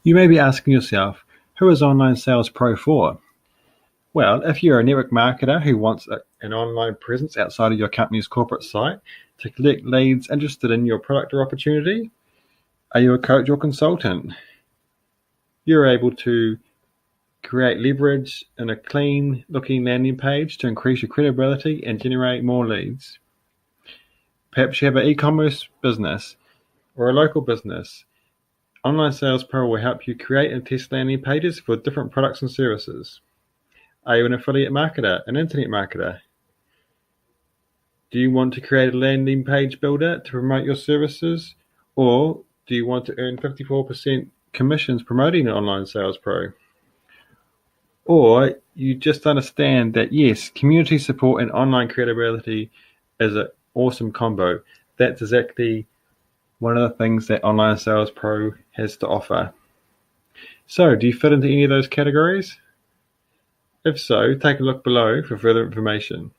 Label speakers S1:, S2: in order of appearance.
S1: You may be asking yourself, who is Online Sales Pro for? Well, if you're a network marketer who wants an online presence outside of your company's corporate site to collect leads interested in your product or opportunity, are you a coach or consultant? You're able to create leverage in a clean looking landing page to increase your credibility and generate more leads. Perhaps you have an e-commerce business or a local business. Online Sales Pro will help you create and test landing pages for different products and services. Are you an affiliate marketer, an internet marketer? Do you want to create a landing page builder to promote your services? Or do you want to earn 54% commissions promoting Online Sales Pro? Or you just understand that yes, community support and online credibility is an awesome combo. That's exactly one of the things that Online Sales Pro has to offer. So, do you fit into any of those categories? If so, take a look below for further information.